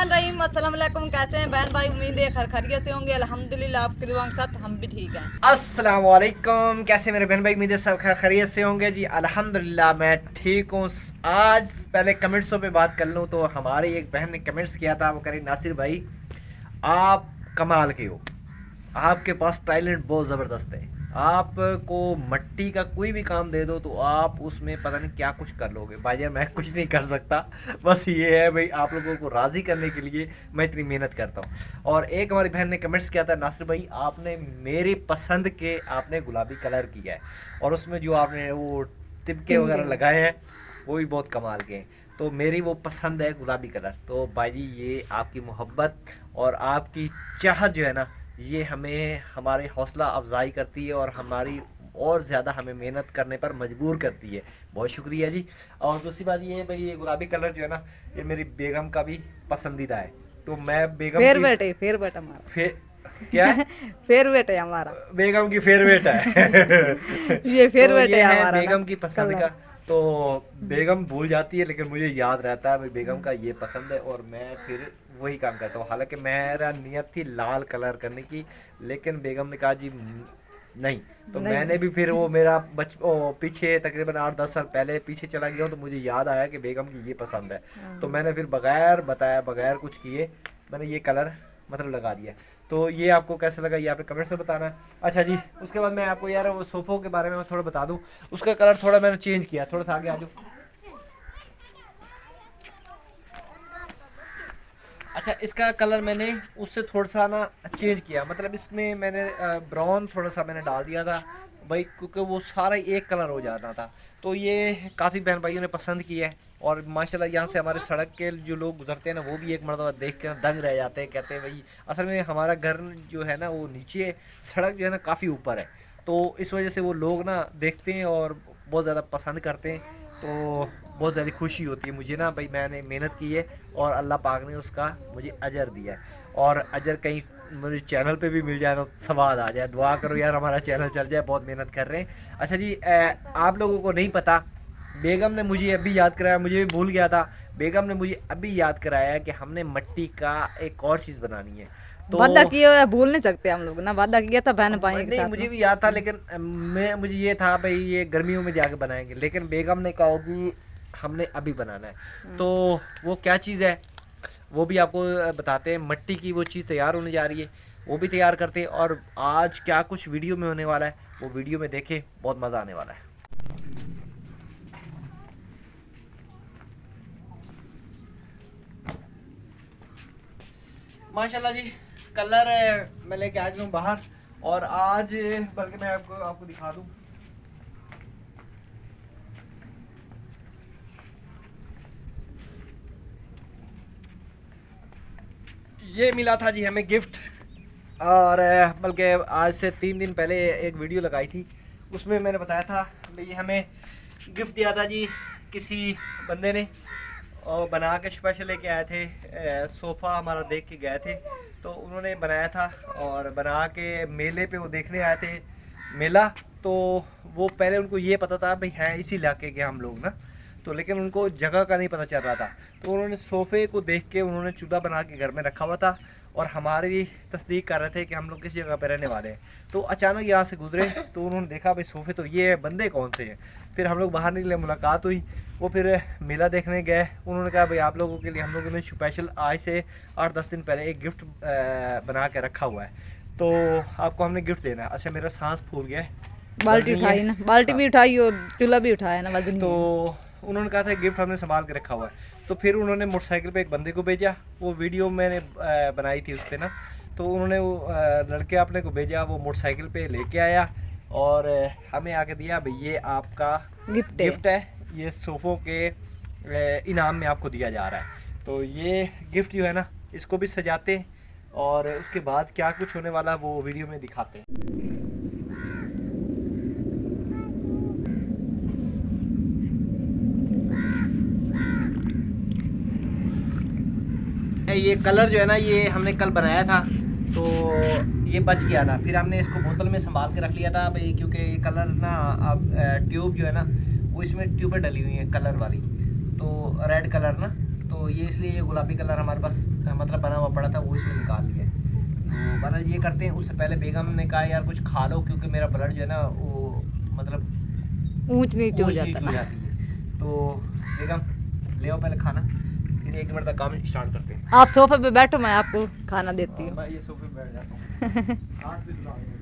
रहीम, अस्सलाम वालेकुम। कैसे हैं बहन भाई? उम्मीद है खैरियत से होंगे। अल्हम्दुलिल्लाह, आपके दुआ के साथ हम भी ठीक हैं। अस्सलाम वालेकुम। कैसे मेरे बहन भाई? उम्मीद है सब खैरियत से होंगे जी। अल्हम्दुलिल्लाह मैं ठीक हूँ। आज पहले कमेंट्सों पे बात कर लूँ तो हमारी एक बहन ने कमेंट्स किया था, वो कह रही नासिर भाई आप कमाल के हो, आपके पास टैलेंट बहुत ज़बरदस्त है, आपको मट्टी का कोई भी काम दे दो तो आप उसमें पता नहीं क्या कुछ कर लोगे। भाई यार मैं कुछ नहीं कर सकता, बस ये है भाई आप लोगों को राज़ी करने के लिए मैं इतनी मेहनत करता हूँ। और एक हमारी बहन ने कमेंट्स किया था, नासिर भाई आपने मेरी पसंद के आपने गुलाबी कलर किया है और उसमें जो आपने वो तिबके वगैरह लगाए हैं वो भी बहुत कमाल के हैं, तो मेरी वो पसंद है गुलाबी कलर। तो भाई जी ये आपकी मोहब्बत और आपकी चाहत जो है ना, ये हमें हमारे हौसला अफजाई करती है और हमारी और ज़्यादा हमें मेहनत करने पर मजबूर करती है। बहुत शुक्रिया जी। और दूसरी बात ये है भाई, ये गुलाबी कलर जो है ना, ये मेरी बेगम का भी पसंदीदा है, तो मैं बेगम की फेवरेट हमारा क्या है? फेवरेट है हमारा। बेगम की फेवरेट है ये तो फेवरेट ये है है हमारा ना बेगम की पसंद कलर। का। तो बेगम भूल जाती है लेकिन मुझे याद रहता है भाई बेगम का ये पसंद है और मैं फिर वही काम करता हूँ। हालांकि मेरा नियत थी लाल कलर करने की, लेकिन बेगम ने कहा जी नहीं, तो नहीं, मैंने भी फिर वो मेरा पीछे तकरीबन 8-10 साल पहले पीछे चला गया हूँ, तो मुझे याद आया कि बेगम की ये पसंद है, तो मैंने फिर बगैर बताया बगैर कुछ किए मैंने ये कलर मतलब लगा दिया। तो ये आपको कैसा लगा ये आपने कमेंट्स में बताना है। अच्छा जी, उसके बाद मैं आपको यार वो सोफ़ों के बारे में थोड़ा बता दूं, उसका कलर थोड़ा मैंने चेंज किया, थोड़ा सा आगे आ जाओ। अच्छा, इसका कलर मैंने उससे थोड़ा सा ना चेंज किया, मतलब इसमें मैंने ब्राउन थोड़ा सा मैंने डाल दिया था भाई, क्योंकि वो सारा एक कलर हो जाना था। तो ये काफ़ी बहन भाइयों ने पसंद किया है और माशाल्लाह यहाँ से हमारे सड़क के जो लोग गुजरते हैं ना, वो भी एक मरतबा देख कर दंग रह जाते हैं, कहते हैं भाई असल में हमारा घर जो है ना वो नीचे, सड़क जो है ना काफ़ी ऊपर है, तो इस वजह से वो लोग ना देखते हैं और बहुत ज़्यादा पसंद करते हैं। तो बहुत ज़्यादा खुशी होती है मुझे ना भाई, मैंने मेहनत की है और अल्लाह पाक ने उसका मुझे अजर दिया है, और अजर कहीं मुझे चैनल पे भी मिल जाए ना, स्वाद आ जाए। दुआ करो यार हमारा चैनल चल जाए, बहुत मेहनत कर रहे हैं। अच्छा जी, आप लोगों को नहीं पता, बेगम ने मुझे अभी याद कराया, मुझे भी भूल गया था, बेगम ने मुझे अभी याद कराया कि हमने मिट्टी का एक और चीज़ बनानी है। तो वादा किया हुआ है, भूल नहीं सकते हम लोग ना। वादा किया था बहन भाई के नहीं, साथ मुझे में। भी याद था लेकिन मुझे ये था भाई ये गर्मियों में जाके बनाएंगे, लेकिन बेगम ने कहा जी हमने अभी बनाना है। तो वो क्या चीज़ है वो भी आपको बताते हैं। मिट्टी की वो चीज़ तैयार होने जा रही है, वो भी तैयार करते हैं, और आज क्या कुछ वीडियो में होने वाला है वो वीडियो में देखें, बहुत मज़ा आने वाला है। माशाल्लाह जी, कलर मैं लेके आ गया हूँ बाहर, और आज बल्कि मैं आपको दिखा दूँ, ये मिला था जी हमें गिफ्ट। और बल्कि आज से 3 दिन पहले एक वीडियो लगाई थी, उसमें मैंने बताया था ये हमें गिफ्ट दिया था जी किसी बंदे ने, और बना के स्पेशल लेके आए थे। सोफ़ा हमारा देख के गए थे, तो उन्होंने बनाया था और बना के मेले पे वो देखने आए थे मेला। तो वो पहले उनको ये पता था भाई है इसी इलाके के हम लोग ना, तो लेकिन उनको जगह का नहीं पता चल रहा था, तो उन्होंने सोफ़े को देख के उन्होंने चूल्हा बना के घर में रखा हुआ था और हमारी तस्दीक कर रहे थे कि हम लोग किस जगह पर रहने वाले हैं। तो अचानक यहाँ से गुजरे तो उन्होंने देखा भाई सोफ़े तो ये है, बंदे कौन से हैं। फिर हम लोग बाहर निकले, मुलाकात हुई, वो फिर मेला देखने गए। उन्होंने कहा भाई आप लोगों के लिए हम लोगों ने स्पेशल आज से 8-10 दिन पहले एक गिफ्ट बना के रखा हुआ है, तो आपको हमने गिफ्ट देना है। अच्छा मेरा सांस फूल गया है, बाल्टी वज़नी उठाई है। ना, बाल्टी हाँ, भी उठाई और चूल्हा भी उठाया ना, वजनी तो है। उन्होंने कहा था गिफ्ट हमने संभाल के रखा हुआ है। तो फिर उन्होंने मोटरसाइकिल पे एक बंदे को भेजा, वो वीडियो मैंने बनाई थी उस पर ना, तो उन्होंने वो लड़के अपने को भेजा, वो मोटरसाइकिल पे लेके आया और हमें आके दिया भाई ये आपका गिफ्ट है, ये सोफ़ों के इनाम में आपको दिया जा रहा है। तो ये गिफ्ट जो है ना इसको भी सजाते हैं और उसके बाद क्या कुछ होने वाला है वो वीडियो में दिखाते हैं। ये कलर जो है ना ये हमने कल बनाया था, तो ये बच गया था, फिर हमने इसको बोतल में संभाल के रख लिया था भाई, क्योंकि ये कलर ना अब ट्यूब जो है ना वो इसमें ट्यूबें डली हुई हैं कलर वाली, तो रेड कलर ना, तो तो ये इसलिए ये गुलाबी कलर हमारे पास मतलब बना हुआ पड़ा था, वो इसमें निकाल लिया। तो बहरहाल ये करते हैं। उससे पहले बेगम ने कहा यार कुछ खा लो, क्योंकि मेरा ब्लड जो है ना वो मतलब ऊंच नीच हो ऊंच जाता नीच हो है। जाती है। तो बेगम ले आओ पहले खाना, फिर 1 मिनट तक काम स्टार्ट करते हैं। आप सोफे पे बैठो, मैं आपको खाना देती हूँ। मैं ये सोफे पे बैठ जाता हूँ। हाथ भी धुला देंगे।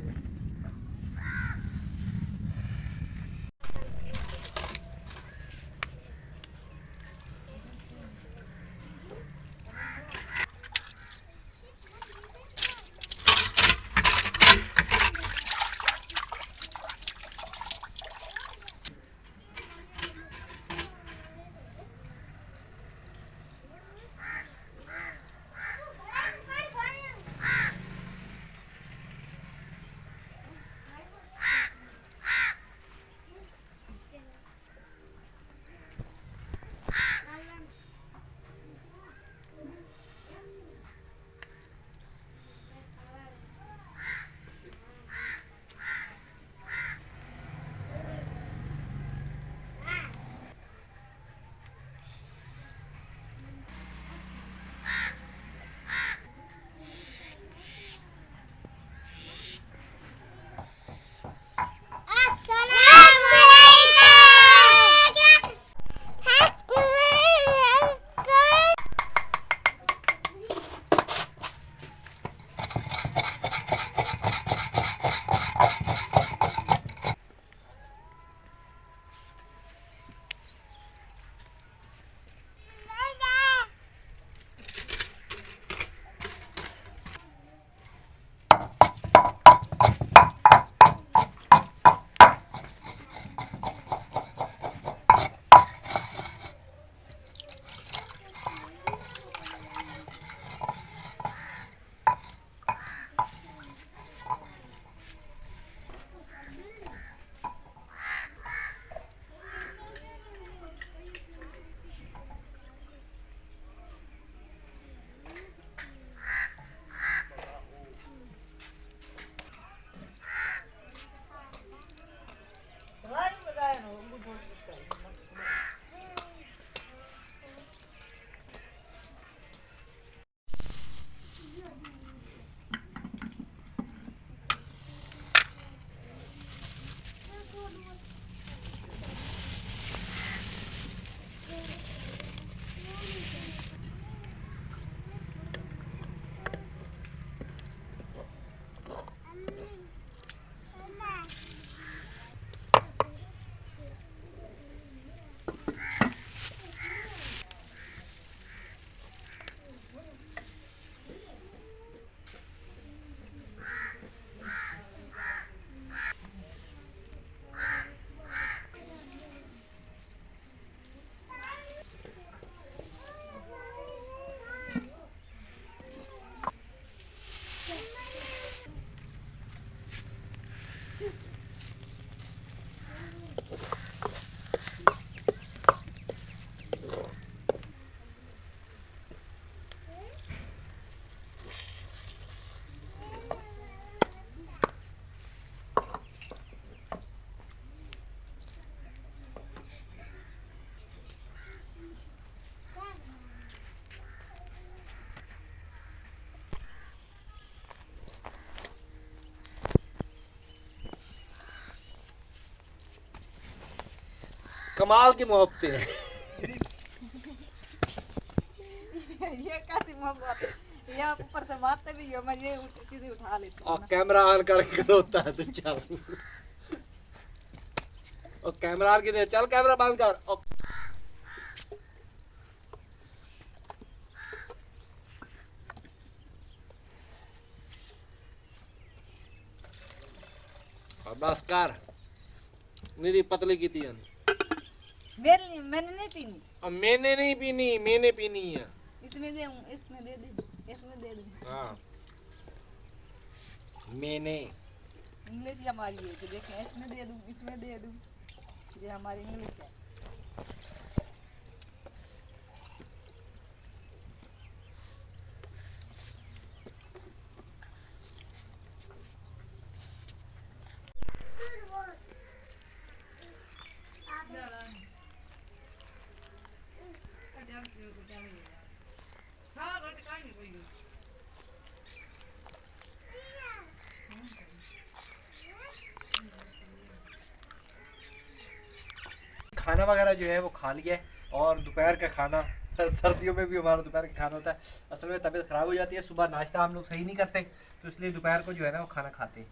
कमाल की मोहब्बतें हैं। ये कैसी मोहब्बत, ये आप ऊपर से बातें भी हो, मैं ये चीजें उठा लेती हूँ और ना। कैमरा ऑन करके होता है तू चल। और कैमरा ऑन किधर, चल कैमरा बंद कर। और बस कर, मेरी पतली की थी मैंने नहीं पीनी। और मैंने नहीं पीनी, मैंने पीनी है। इसमें दे, इसमें दे दे, इसमें दे दे। हाँ मैंने। इंग्लिश ही हमारी है कि देखें, इसमें दे दूँ, इसमें दे दूँ, ये हमारी इंग्लिश है। खाना वगैरह जो है वो खा लिया है, और दोपहर का खाना सर्दियों में भी हमारा दोपहर का खाना होता है। असल में तबीयत ख़राब हो जाती है, सुबह नाश्ता हम लोग सही नहीं करते, तो इसलिए दोपहर को जो है ना वो खाना खाते हैं।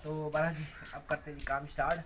तो बाला जी अब करते हैं जी काम स्टार्ट।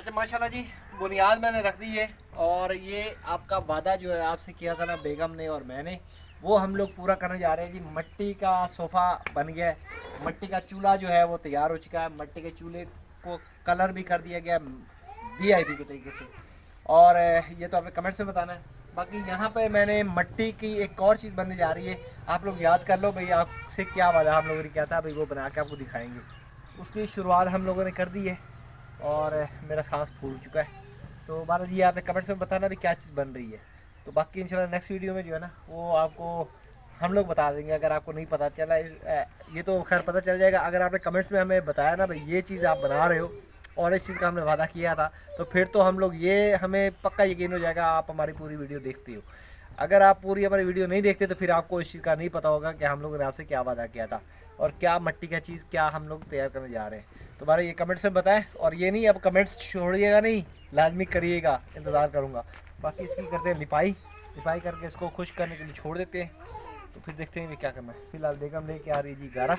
अच्छा माशाल्लाह जी, बुनियाद मैंने रख दी है। और ये आपका वादा जो है आपसे किया था ना बेगम ने और मैंने, वो हम लोग पूरा करने जा रहे हैं जी। मिट्टी का सोफ़ा बन गया है, मिट्टी का चूल्हा जो है वो तैयार हो चुका है, मिट्टी के चूल्हे को कलर भी कर दिया गया वीआईपी के तरीके से। और ये तो आपने कमेंट्स में बताना है। बाकी यहाँ पे मैंने मिट्टी की एक और चीज़ बनने जा रही है, आप लोग याद कर लो भाई, आपसे क्या वादा हम लोगों ने किया था भाई, वो बना के आपको दिखाएंगे। उसकी शुरुआत हम लोगों ने कर दी है और मेरा सांस फूल चुका है। तो बारह जी आपने कमेंट्स में बताना भी क्या चीज़ बन रही है। तो बाकी इंशाल्लाह नेक्स्ट वीडियो में जो है ना वो आपको हम लोग बता देंगे। अगर आपको नहीं पता चला ये तो खैर पता चल जाएगा। अगर आपने कमेंट्स में हमें बताया ना भाई ये चीज़ आप बना रहे हो और इस चीज़ का हमने वादा किया था, तो फिर तो हम लोग ये हमें पक्का यकीन हो जाएगा आप हमारी पूरी वीडियो देखते हो। अगर आप पूरी हमारी वीडियो नहीं देखते तो फिर आपको इस चीज़ का नहीं पता होगा कि हम लोगों ने आपसे क्या वादा किया था और क्या मिट्टी का चीज़ क्या हम लोग तैयार करने जा रहे हैं। तो बारे ये कमेंट्स में बताएं। और ये नहीं, अब कमेंट्स छोड़िएगा नहीं, लाजमी करिएगा, इंतज़ार करूँगा। बाकी इसकी करते हैं लिपाई, लिपाई करके इसको खुश करने के लिए छोड़ देते हैं। तो फिर देखते हैं क्या करना है। फिलहाल बेगम लेके आ रही जी गारा।